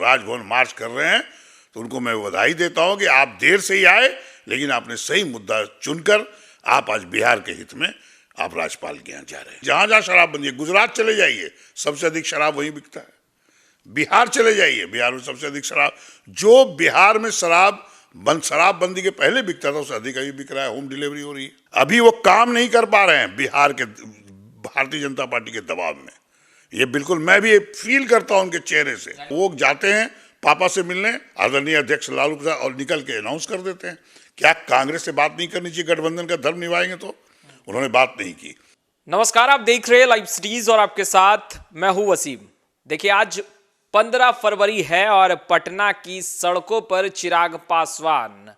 राजभवन मार्च कर रहे हैं तो उनको मैं बधाई देता हूं कि आप देर से ही आए, लेकिन आपने सही मुद्दा चुनकर आप आज बिहार के हित में आप राज्यपाल के यहाँ जा रहे हैं। जहां जहां शराबबंदी है, गुजरात चले जाइए, सबसे अधिक शराब वहीं बिकता है। बिहार चले जाइए, बिहार में सबसे अधिक शराब, जो बिहार में शराबबंदी के पहले बिकता था उससे अधिक अभी बिक रहा है। होम डिलीवरी हो रही है। अभी वो काम नहीं कर पा रहे हैं बिहार के भारतीय जनता पार्टी के दबाव में। ये बिल्कुल मैं भी फील करता हूं उनके चेहरे से। वो जाते हैं पापा से मिलने, आदरणीय अध्यक्ष लालू प्रसाद, और निकल के अनाउंस कर देते हैं। क्या कांग्रेस से बात नहीं करनी चाहिए? गठबंधन का धर्म निभाएंगे तो उन्होंने बात नहीं की। नमस्कार, आप देख रहे हैं लाइव सिटीज और आपके साथ मैं हूं वसीम। देखिए, आज 15 फरवरी है और पटना की सड़कों पर चिराग पासवान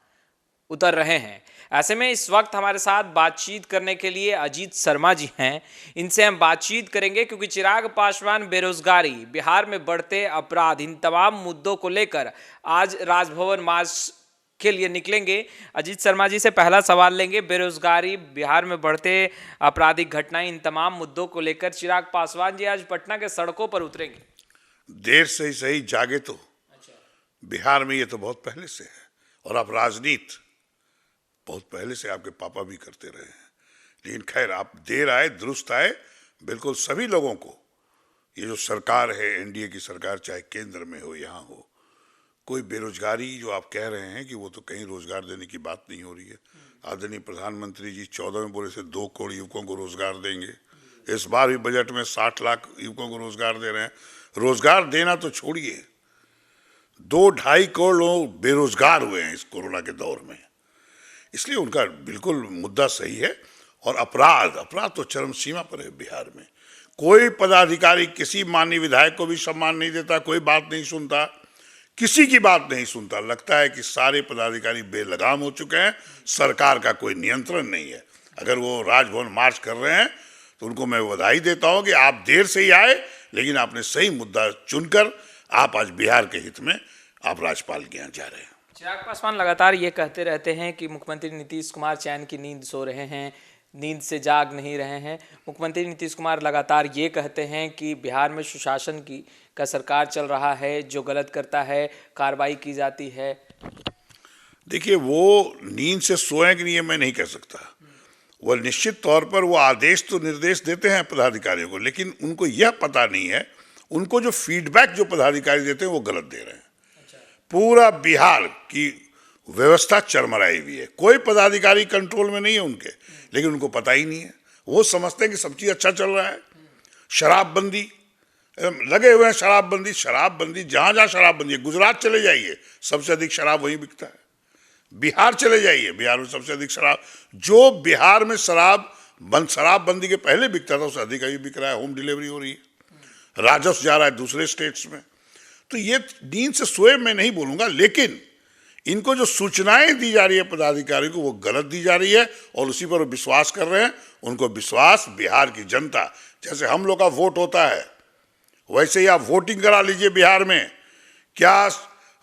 उतर रहे हैं। ऐसे में इस वक्त हमारे साथ बातचीत करने के लिए अजीत शर्मा जी हैं। इनसे हम बातचीत करेंगे क्योंकि चिराग पासवान बेरोजगारी, बिहार में बढ़ते अपराध, इन तमाम मुद्दों को लेकर आज राजभवन मार्च के लिए निकलेंगे। अजीत शर्मा जी से पहला सवाल लेंगे। बेरोजगारी, बिहार में बढ़ते आपराधिक घटनाएं, इन तमाम मुद्दों को लेकर चिराग पासवान जी आज पटना के सड़कों पर उतरेंगे। देर से ही सही, जागे तो। बिहार में ये तो बहुत पहले से है, और आप राजनीति बहुत पहले से आपके पापा भी करते रहे हैं। लेकिन खैर, आप देर आए दुरुस्त आए। बिल्कुल सभी लोगों को, ये जो सरकार है, एनडीए की सरकार, चाहे केंद्र में हो यहाँ हो, कोई बेरोजगारी जो आप कह रहे हैं कि वो तो कहीं रोजगार देने की बात नहीं हो रही है। आदरणीय प्रधानमंत्री जी 14 में बोले से 2 करोड़ युवकों को रोजगार देंगे। इस बार भी बजट में 60 लाख युवकों को रोजगार दे रहे हैं। रोजगार देना तो छोड़िए, 2-2.5 करोड़ लोग बेरोजगार हुए हैं इस कोरोना के दौर में। इसलिए उनका बिल्कुल मुद्दा सही है। और अपराध तो चरम सीमा पर है बिहार में। कोई पदाधिकारी किसी माननीय विधायक को भी सम्मान नहीं देता, कोई बात नहीं सुनता, किसी की बात नहीं सुनता। लगता है कि सारे पदाधिकारी बेलगाम हो चुके हैं, सरकार का कोई नियंत्रण नहीं है। अगर वो राजभवन मार्च कर रहे हैं तो उनको मैं बधाई देता हूं कि आप देर से ही आए, लेकिन आपने सही मुद्दा चुनकर आप आज बिहार के हित में आप राज्यपाल के यहाँ जा रहे हैं। चिराग पासवान लगातार ये कहते रहते हैं कि मुख्यमंत्री नीतीश कुमार चैन की नींद सो रहे हैं, नींद से जाग नहीं रहे हैं। मुख्यमंत्री नीतीश कुमार लगातार ये कहते हैं कि बिहार में सुशासन का सरकार चल रहा है, जो गलत करता है कार्रवाई की जाती है। देखिए, वो नींद से सोए कि नहीं ये मैं नहीं कह सकता। वो निश्चित तौर पर वो आदेश तो निर्देश देते हैं पदाधिकारियों को, लेकिन उनको यह पता नहीं है, उनको जो फीडबैक जो पदाधिकारी देते हैं वो गलत दे रहे हैं। पूरा बिहार की व्यवस्था चरमराई हुई है, कोई पदाधिकारी कंट्रोल में नहीं है उनके, लेकिन उनको पता ही नहीं है। वो समझते हैं कि सब चीज अच्छा चल रहा है। शराबबंदी लगे हुए हैं, शराबबंदी जहां जहां शराबबंदी है, गुजरात चले जाइए, सबसे अधिक शराब वहीं बिकता है। बिहार चले जाइए, बिहार में सबसे अधिक शराब, जो बिहार में शराबबंदी के पहले बिकता था उससे अधिक अभी बिक रहा है। होम डिलीवरी हो रही है, राजस्व जा रहा है दूसरे स्टेट्स में। तो ये नींद से सोए मैं नहीं बोलूंगा, लेकिन इनको जो सूचनाएं दी जा रही है पदाधिकारी को वो गलत दी जा रही है और उसी पर विश्वास कर रहे हैं। उनको विश्वास बिहार की जनता, जैसे हम लोग का वोट होता है वैसे ही आप वोटिंग करा लीजिए। बिहार में क्या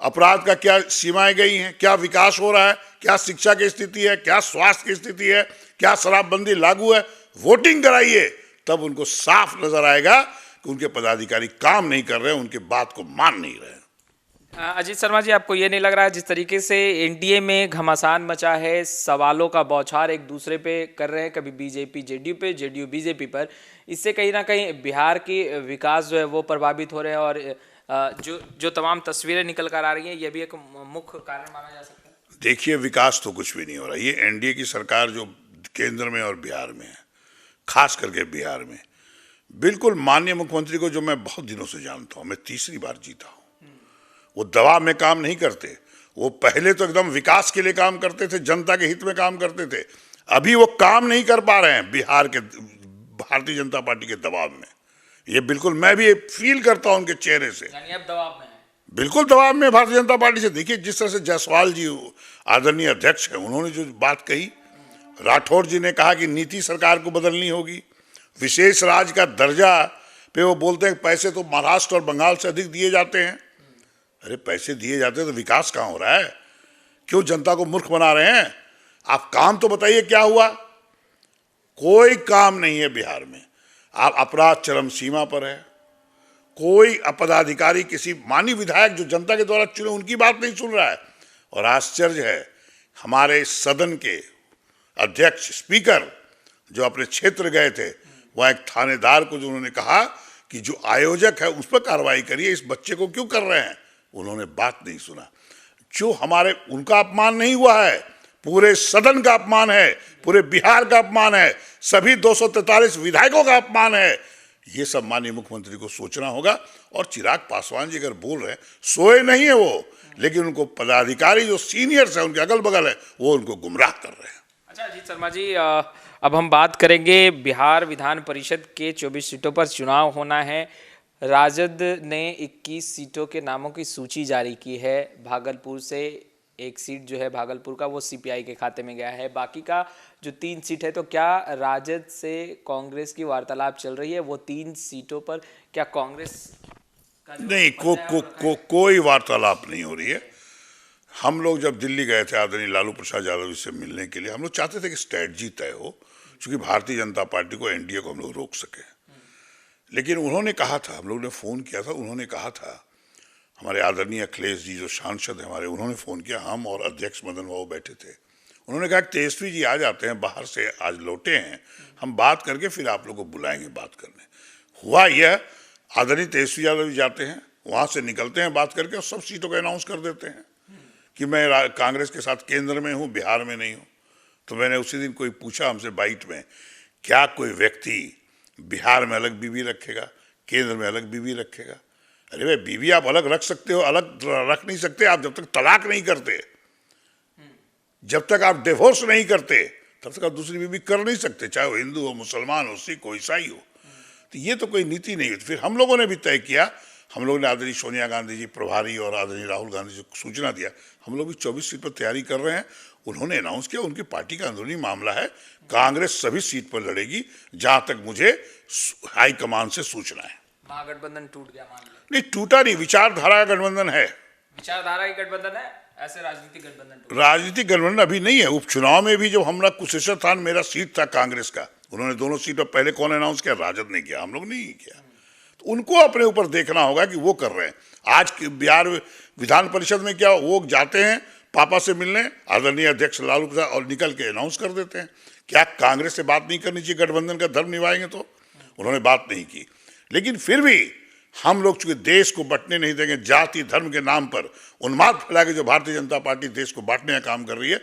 अपराध का क्या सीमाएं गई हैं, क्या विकास हो रहा है, क्या शिक्षा की स्थिति है, क्या स्वास्थ्य की स्थिति है, क्या शराबबंदी लागू है, वोटिंग कराइए, तब उनको साफ नजर आएगा कि उनके पदाधिकारी काम नहीं कर रहे हैं, उनकी बात को मान नहीं रहे हैं। अजीत शर्मा जी, आपको ये नहीं लग रहा है जिस तरीके से एनडीए में घमासान मचा है, सवालों का बौछार एक दूसरे पे कर रहे हैं, कभी बीजेपी जेडीयू पे, जेडीयू बीजेपी पर, इससे कहीं ना कहीं बिहार की विकास जो है वो प्रभावित हो रहे हैं और जो तमाम तस्वीरें निकल कर आ रही हैं, ये भी एक मुख्य कारण माना जा सकता है? देखिए, विकास तो कुछ भी नहीं हो रहा। ये एनडीए की सरकार जो केंद्र में और बिहार में है, खास करके बिहार में, बिल्कुल माननीय मुख्यमंत्री को जो मैं बहुत दिनों से जानता हूं, मैं तीसरी बार जीता हूं, वो दबाव में काम नहीं करते। वो पहले तो एकदम विकास के लिए काम करते थे, जनता के हित में काम करते थे। अभी वो काम नहीं कर पा रहे हैं बिहार के भारतीय जनता पार्टी के दबाव में। ये बिल्कुल मैं भी फील करता हूं उनके चेहरे से। यानी अब दबाव में है? बिल्कुल दबाव में भारतीय जनता पार्टी से। देखिए, जिस तरह से जायसवाल जी आदरणीय अध्यक्ष है, उन्होंने जो बात कही, राठौर जी ने कहा कि नीति सरकार को बदलनी होगी, विशेष राज्य का दर्जा पे वो बोलते हैं पैसे तो महाराष्ट्र और बंगाल से अधिक दिए जाते हैं। अरे पैसे दिए जाते हैं तो विकास कहाँ हो रहा है? क्यों जनता को मूर्ख बना रहे हैं? आप काम तो बताइए क्या हुआ? कोई काम नहीं है बिहार में। आप अपराध चरम सीमा पर है, कोई पदाधिकारी, किसी माननीय विधायक जो जनता के द्वारा चुने, उनकी बात नहीं सुन रहा है। और आश्चर्य है, हमारे सदन के अध्यक्ष स्पीकर जो अपने क्षेत्र गए थे, वह एक थानेदार को जो उन्होंने कहा कि जो आयोजक है उस पर कार्रवाई करिए, इस बच्चे को क्यों कर रहे हैं, उन्होंने बात नहीं सुना। जो हमारे, उनका अपमान नहीं हुआ है, पूरे सदन का अपमान है, पूरे बिहार का अपमान है, सभी 243 विधायकों का अपमान है। ये सब माननीय मुख्यमंत्री को सोचना होगा। और चिराग पासवान जी अगर बोल रहे हैं, सोए नहीं है वो, लेकिन उनको पदाधिकारी जो सीनियर्स हैं, उनके अगल बगल है, वो उनको गुमराह कर रहे हैं। अच्छा अजीत शर्मा जी, अब हम बात करेंगे बिहार विधान परिषद के 24 सीटों पर चुनाव होना है। राजद ने 21 सीटों के नामों की सूची जारी की है। भागलपुर से एक सीट जो है भागलपुर का, वो सीपीआई के खाते में गया है। बाकी का जो 3 सीट है, तो क्या राजद से कांग्रेस की वार्तालाप चल रही है? वो 3 सीटों पर क्या कांग्रेस का नहीं, कोई वार्तालाप नहीं हो रही है। हम लोग जब दिल्ली गए थे आदरणीय लालू प्रसाद यादव जी से मिलने के लिए, हम लोग चाहते थे कि स्ट्रेटजी तय हो, क्योंकि भारतीय जनता पार्टी को, एनडीए को हम लोग रोक सके। लेकिन उन्होंने कहा था, हम लोग ने फ़ोन किया था, उन्होंने कहा था, हमारे आदरणीय अखिलेश जी जो सांसद हैं हमारे, उन्होंने फ़ोन किया, हम और अध्यक्ष मदन बाबू बैठे थे। उन्होंने कहा कि तेजस्वी जी आ जाते हैं, बाहर से आज लौटे हैं, हम बात करके फिर आप लोग को बुलाएंगे बात करने। हुआ यह, आदरणीय तेजस्वी यादव जी जाते हैं, वहाँ से निकलते हैं बात करके, और सब सीटों को अनाउंस कर देते हैं कि मैं कांग्रेस के साथ केंद्र में हूँ, बिहार में नहीं हूँ। तो मैंने उसी दिन, कोई पूछा हमसे बाइट में, क्या कोई व्यक्ति बिहार में अलग बीवी रखेगा, केंद्र में अलग बीवी रखेगा? अरे भाई, बीवी आप अलग रख सकते हो, अलग रख नहीं सकते आप जब तक तलाक नहीं करते, जब तक आप डिवोर्स नहीं करते, तब तक आप दूसरी बीवी कर नहीं सकते, चाहे वो हिंदू हो, मुसलमान हो, सिख हो, ईसाई हो। तो ये तो कोई नीति नहीं होती। फिर हम लोगों ने भी तय किया, हम लोग ने आदरणीय सोनिया गांधी जी प्रभारी और आदरणीय राहुल गांधी जी को सूचना दिया, हम लोग भी 24 सीट पर तैयारी कर रहे हैं। उन्होंने अनाउंस किया, उनकी पार्टी का अंदरूनी मामला है, कांग्रेस सभी सीट पर लड़ेगी, जहां तक मुझे हाईकमान से सूचना है। महागठबंधन टूट गया मान लो? नहीं, टूटा नहीं, विचारधारा का गठबंधन है। विचारधारा की गठबंधन है, ऐसे राजनीतिक गठबंधन? राजनीतिक गठबंधन अभी नहीं है। उपचुनाव में भी जब हमारा कुशेश्वर स्थान मेरा सीट था कांग्रेस का, उन्होंने दोनों सीट पर पहले कौन अनाउंस किया? राजद ने किया, हम लोग नहीं किया। तो उनको अपने ऊपर देखना होगा कि वो कर रहे हैं। आज बिहार विधान परिषद में क्या, वो जाते हैं पापा से मिलने, आदरणीय अध्यक्ष लालू प्रसाद, और निकल के अनाउंस कर देते हैं। क्या कांग्रेस से बात नहीं करनी चाहिए? गठबंधन का धर्म निभाएंगे तो उन्होंने बात नहीं की। लेकिन फिर भी हम लोग चूंकि देश को बंटने नहीं देंगे, जाति धर्म के नाम पर उन्माद फैला के जो भारतीय जनता पार्टी देश को बांटने का काम कर रही है,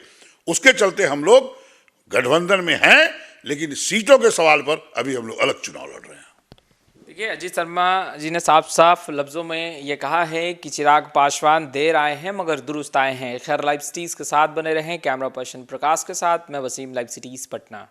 उसके चलते हम लोग गठबंधन में हैं, लेकिन सीटों के सवाल पर अभी हम लोग अलग चुनाव लड़ रहे हैं। देखिए, अजीत शर्मा जी ने साफ साफ लफ्ज़ों में ये कहा है कि चिराग पासवान देर आए हैं मगर दुरुस्त आए हैं। खैर, लाइव सिटीज़ के साथ बने रहें। कैमरा पर्सन प्रकाश के साथ मैं वसीम, लाइव सिटीज़ पटना।